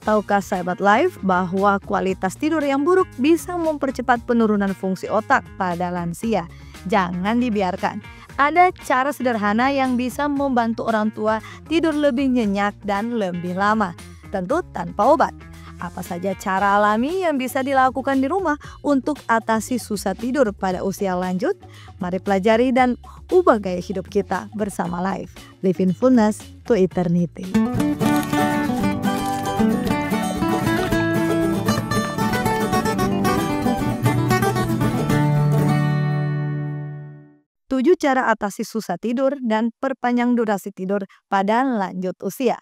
Tahukah sahabat Life bahwa kualitas tidur yang buruk bisa mempercepat penurunan fungsi otak pada lansia? Jangan dibiarkan. Ada cara sederhana yang bisa membantu orang tua tidur lebih nyenyak dan lebih lama. Tentu tanpa obat. Apa saja cara alami yang bisa dilakukan di rumah untuk atasi susah tidur pada usia lanjut? Mari pelajari dan ubah gaya hidup kita bersama Life. Live in fullness to eternity. 7 cara atasi susah tidur dan perpanjang durasi tidur pada lanjut usia.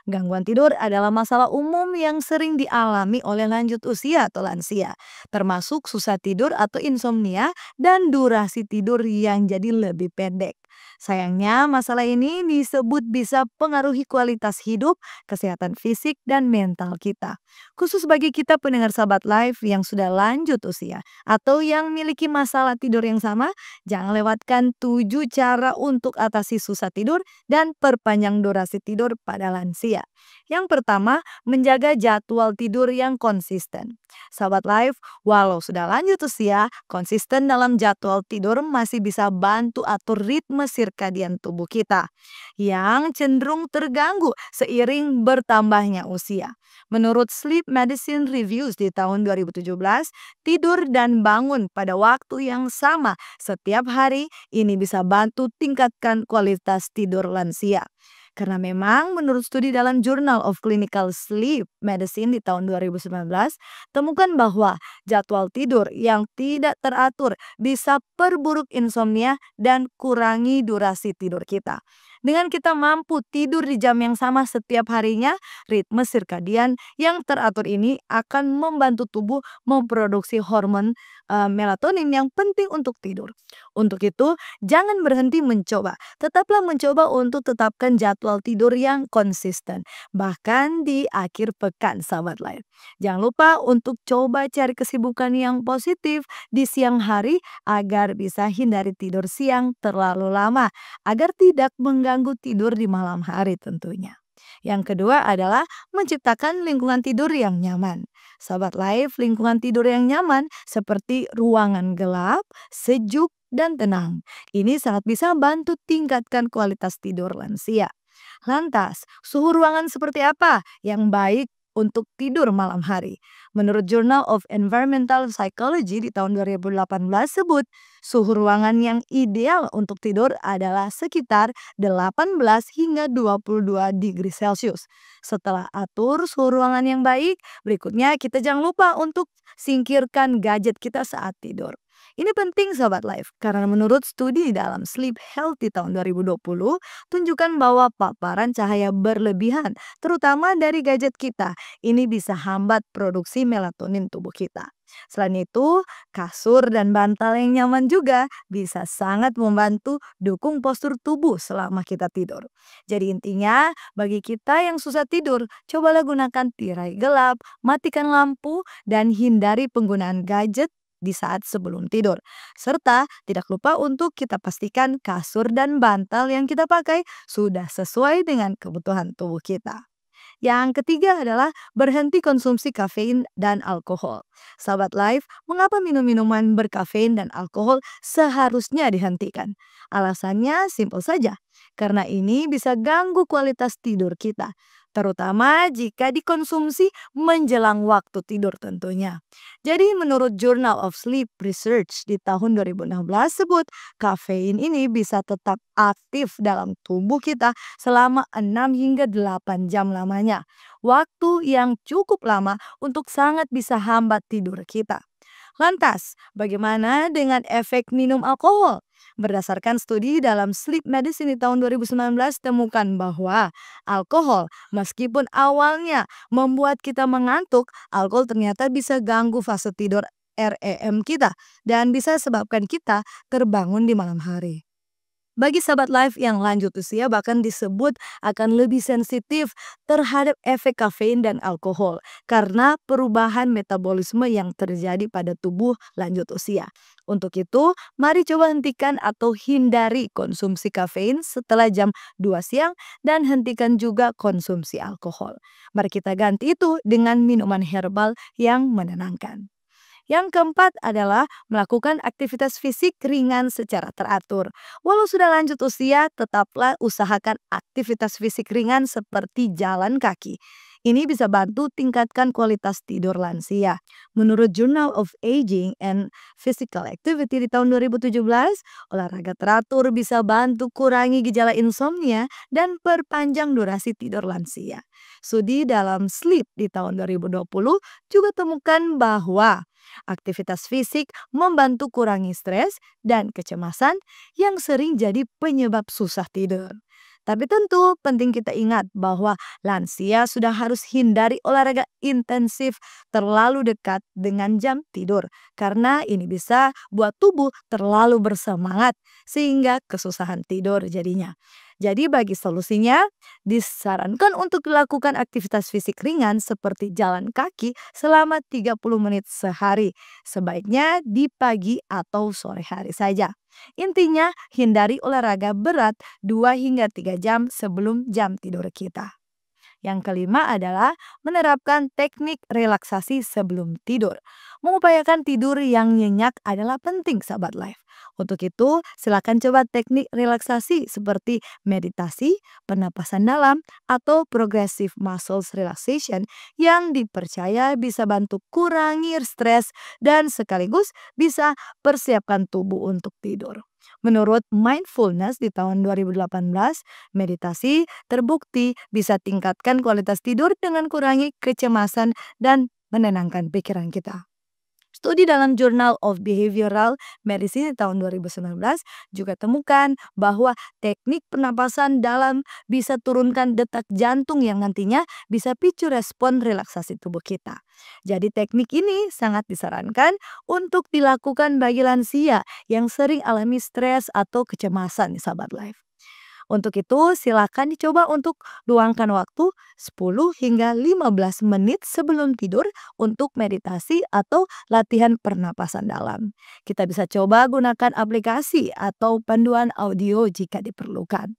Gangguan tidur adalah masalah umum yang sering dialami oleh lanjut usia atau lansia, termasuk susah tidur atau insomnia dan durasi tidur yang jadi lebih pendek. Sayangnya, masalah ini disebut bisa pengaruhi kualitas hidup, kesehatan fisik, dan mental kita. Khusus bagi kita pendengar sahabat Life yang sudah lanjut usia atau yang memiliki masalah tidur yang sama, jangan lewatkan 7 cara untuk atasi susah tidur dan perpanjang durasi tidur pada lansia. Yang pertama, menjaga jadwal tidur yang konsisten. Sahabat Life, walau sudah lanjut usia, konsisten dalam jadwal tidur masih bisa bantu atur ritme sirkadian tubuh kita yang cenderung terganggu seiring bertambahnya usia. Menurut Sleep Medicine Reviews di tahun 2017, tidur dan bangun pada waktu yang sama setiap hari ini bisa bantu tingkatkan kualitas tidur lansia. Karena memang menurut studi dalam Journal of Clinical Sleep Medicine di tahun 2019, temukan bahwa jadwal tidur yang tidak teratur bisa perburuk insomnia dan kurangi durasi tidur kita. Dengan kita mampu tidur di jam yang sama setiap harinya, ritme sirkadian yang teratur ini akan membantu tubuh memproduksi hormon melatonin yang penting untuk tidur. Untuk itu, jangan berhenti mencoba. Tetaplah mencoba untuk tetapkan jadwal tidur yang konsisten. Bahkan di akhir pekan, sahabat Life. Jangan lupa untuk coba cari kesibukan yang positif di siang hari agar bisa hindari tidur siang terlalu lama. Agar tidak mengganggu tidur di malam hari tentunya. Yang kedua adalah menciptakan lingkungan tidur yang nyaman. Sahabat Life, lingkungan tidur yang nyaman seperti ruangan gelap, sejuk, dan tenang. Ini sangat bisa bantu tingkatkan kualitas tidur lansia. Lantas, suhu ruangan seperti apa yang baik untuk tidur malam hari? Menurut Journal of Environmental Psychology di tahun 2018 sebut, suhu ruangan yang ideal untuk tidur adalah sekitar 18 hingga 22 degree Celcius. Setelah atur suhu ruangan yang baik, berikutnya kita jangan lupa untuk singkirkan gadget kita saat tidur. Ini penting sahabat Life karena menurut studi dalam Sleep Health di tahun 2020 tunjukkan bahwa paparan cahaya berlebihan terutama dari gadget kita ini bisa hambat produksi melatonin tubuh kita. Selain itu, kasur dan bantal yang nyaman juga bisa sangat membantu dukung postur tubuh selama kita tidur. Jadi intinya, bagi kita yang susah tidur, cobalah gunakan tirai gelap, matikan lampu, dan hindari penggunaan gadget di saat sebelum tidur. Serta tidak lupa untuk kita pastikan kasur dan bantal yang kita pakai sudah sesuai dengan kebutuhan tubuh kita. Yang ketiga adalah berhenti konsumsi kafein dan alkohol. Sahabat Life, mengapa minum minuman berkafein dan alkohol seharusnya dihentikan? Alasannya simpel saja, karena ini bisa ganggu kualitas tidur kita, terutama jika dikonsumsi menjelang waktu tidur tentunya. Jadi menurut Journal of Sleep Research di tahun 2016 sebut, kafein ini bisa tetap aktif dalam tubuh kita selama 6 hingga 8 jam lamanya. Waktu yang cukup lama untuk sangat bisa hambat tidur kita. Lantas, bagaimana dengan efek minum alkohol? Berdasarkan studi dalam Sleep Medicine di tahun 2019 temukan bahwa alkohol meskipun awalnya membuat kita mengantuk, alkohol ternyata bisa ganggu fase tidur REM kita dan bisa sebabkan kita terbangun di malam hari. Bagi sahabat life yang lanjut usia bahkan disebut akan lebih sensitif terhadap efek kafein dan alkohol karena perubahan metabolisme yang terjadi pada tubuh lanjut usia. Untuk itu, mari coba hentikan atau hindari konsumsi kafein setelah jam 2 siang dan hentikan juga konsumsi alkohol. Mari kita ganti itu dengan minuman herbal yang menenangkan. Yang keempat adalah melakukan aktivitas fisik ringan secara teratur. Walau sudah lanjut usia, tetaplah usahakan aktivitas fisik ringan seperti jalan kaki. Ini bisa bantu tingkatkan kualitas tidur lansia. Menurut Journal of Aging and Physical Activity di tahun 2017, olahraga teratur bisa bantu kurangi gejala insomnia dan perpanjang durasi tidur lansia. Studi dalam Sleep di tahun 2020 juga temukan bahwa aktivitas fisik membantu kurangi stres dan kecemasan yang sering jadi penyebab susah tidur. Tapi tentu penting kita ingat bahwa lansia sudah harus hindari olahraga intensif terlalu dekat dengan jam tidur. Karena ini bisa buat tubuh terlalu bersemangat sehingga kesusahan tidur jadinya. Jadi bagi solusinya, disarankan untuk dilakukan aktivitas fisik ringan seperti jalan kaki selama 30 menit sehari. Sebaiknya di pagi atau sore hari saja. Intinya, hindari olahraga berat 2 hingga 3 jam sebelum jam tidur kita. Yang kelima adalah menerapkan teknik relaksasi sebelum tidur. Mengupayakan tidur yang nyenyak adalah penting sahabat life. Untuk itu, silakan coba teknik relaksasi seperti meditasi, pernapasan dalam, atau progressive muscles relaxation yang dipercaya bisa bantu kurangi stres dan sekaligus bisa persiapkan tubuh untuk tidur. Menurut Mindfulness di tahun 2018, meditasi terbukti bisa tingkatkan kualitas tidur dengan kurangi kecemasan dan menenangkan pikiran kita. Studi dalam Journal of Behavioral Medicine tahun 2019 juga temukan bahwa teknik pernapasan dalam bisa turunkan detak jantung yang nantinya bisa picu respon relaksasi tubuh kita. Jadi teknik ini sangat disarankan untuk dilakukan bagi lansia yang sering alami stres atau kecemasan nih sahabat life. Untuk itu, silakan dicoba untuk luangkan waktu 10 hingga 15 menit sebelum tidur untuk meditasi atau latihan pernapasan dalam. Kita bisa coba gunakan aplikasi atau panduan audio jika diperlukan.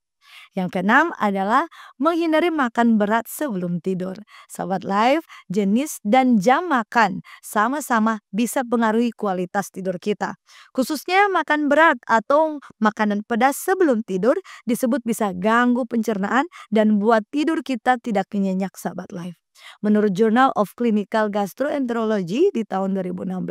Yang keenam adalah menghindari makan berat sebelum tidur. Sahabat live, jenis dan jam makan sama-sama bisa pengaruhi kualitas tidur kita. Khususnya makan berat atau makanan pedas sebelum tidur disebut bisa ganggu pencernaan dan buat tidur kita tidak nyenyak sahabat live. Menurut Journal of Clinical Gastroenterology di tahun 2016,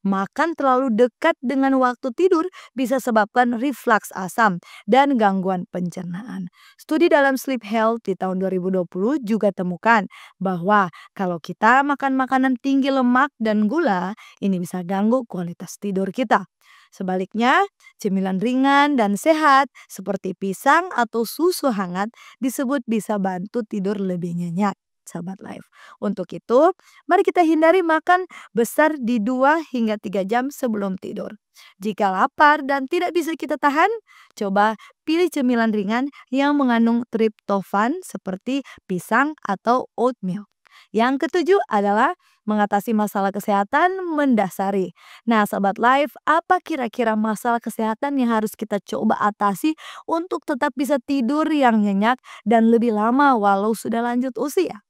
makan terlalu dekat dengan waktu tidur bisa sebabkan reflux asam dan gangguan pencernaan. Studi dalam Sleep Health di tahun 2020 juga temukan bahwa kalau kita makan makanan tinggi lemak dan gula, ini bisa ganggu kualitas tidur kita. Sebaliknya, cemilan ringan dan sehat seperti pisang atau susu hangat disebut bisa bantu tidur lebih nyenyak. Sahabat life. Untuk itu, mari kita hindari makan besar di 2 hingga 3 jam sebelum tidur. Jika lapar dan tidak bisa kita tahan, coba pilih cemilan ringan yang mengandung triptofan seperti pisang atau oatmeal. Yang ketujuh adalah mengatasi masalah kesehatan mendasari. Nah, sahabat life, apa kira-kira masalah kesehatan yang harus kita coba atasi untuk tetap bisa tidur yang nyenyak dan lebih lama walau sudah lanjut usia?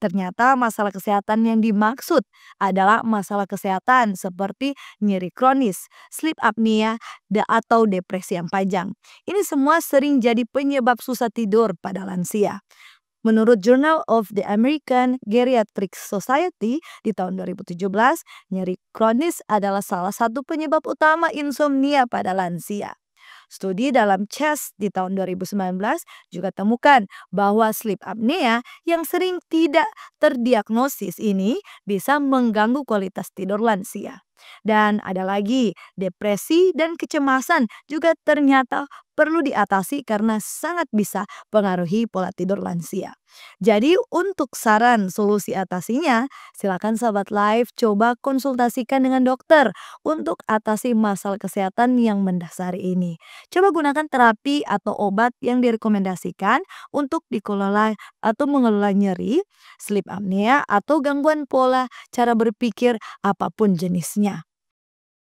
Ternyata masalah kesehatan yang dimaksud adalah masalah kesehatan seperti nyeri kronis, sleep apnea, atau depresi yang panjang. Ini semua sering jadi penyebab susah tidur pada lansia. Menurut Journal of the American Geriatric Society di tahun 2017, nyeri kronis adalah salah satu penyebab utama insomnia pada lansia. Studi dalam CHEST di tahun 2019 juga temukan bahwa sleep apnea yang sering tidak terdiagnosis ini bisa mengganggu kualitas tidur lansia. Dan ada lagi, depresi dan kecemasan juga ternyata perlu diatasi karena sangat bisa pengaruhi pola tidur lansia. Jadi untuk saran solusi atasinya, silakan sahabat Life coba konsultasikan dengan dokter untuk atasi masalah kesehatan yang mendasar ini. Coba gunakan terapi atau obat yang direkomendasikan untuk dikelola atau mengelola nyeri, sleep apnea, atau gangguan pola cara berpikir apapun jenisnya.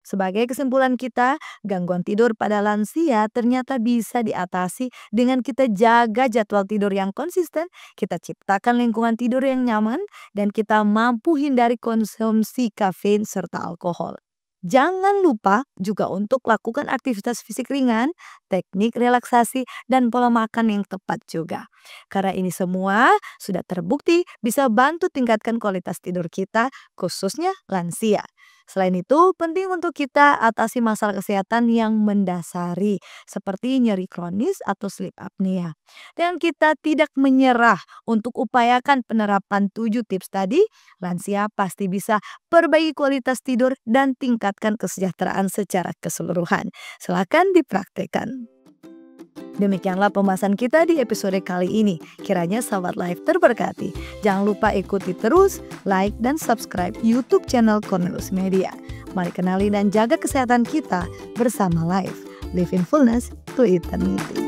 Sebagai kesimpulan kita, gangguan tidur pada lansia ternyata bisa diatasi dengan kita jaga jadwal tidur yang konsisten, kita ciptakan lingkungan tidur yang nyaman, dan kita mampu hindari konsumsi kafein serta alkohol. Jangan lupa juga untuk lakukan aktivitas fisik ringan, teknik relaksasi, dan pola makan yang tepat juga. Karena ini semua sudah terbukti bisa bantu tingkatkan kualitas tidur kita, khususnya lansia. Selain itu, penting untuk kita atasi masalah kesehatan yang mendasari, seperti nyeri kronis atau sleep apnea. Dan kita tidak menyerah untuk upayakan penerapan 7 tips tadi, lansia pasti bisa perbaiki kualitas tidur dan tingkatkan kesejahteraan secara keseluruhan. Silakan dipraktekkan. Demikianlah pembahasan kita di episode kali ini. Kiranya sahabat Life terberkati. Jangan lupa ikuti terus, like, dan subscribe YouTube channel Cornelius Media. Mari kenali dan jaga kesehatan kita bersama Life. Live in fullness to eternity.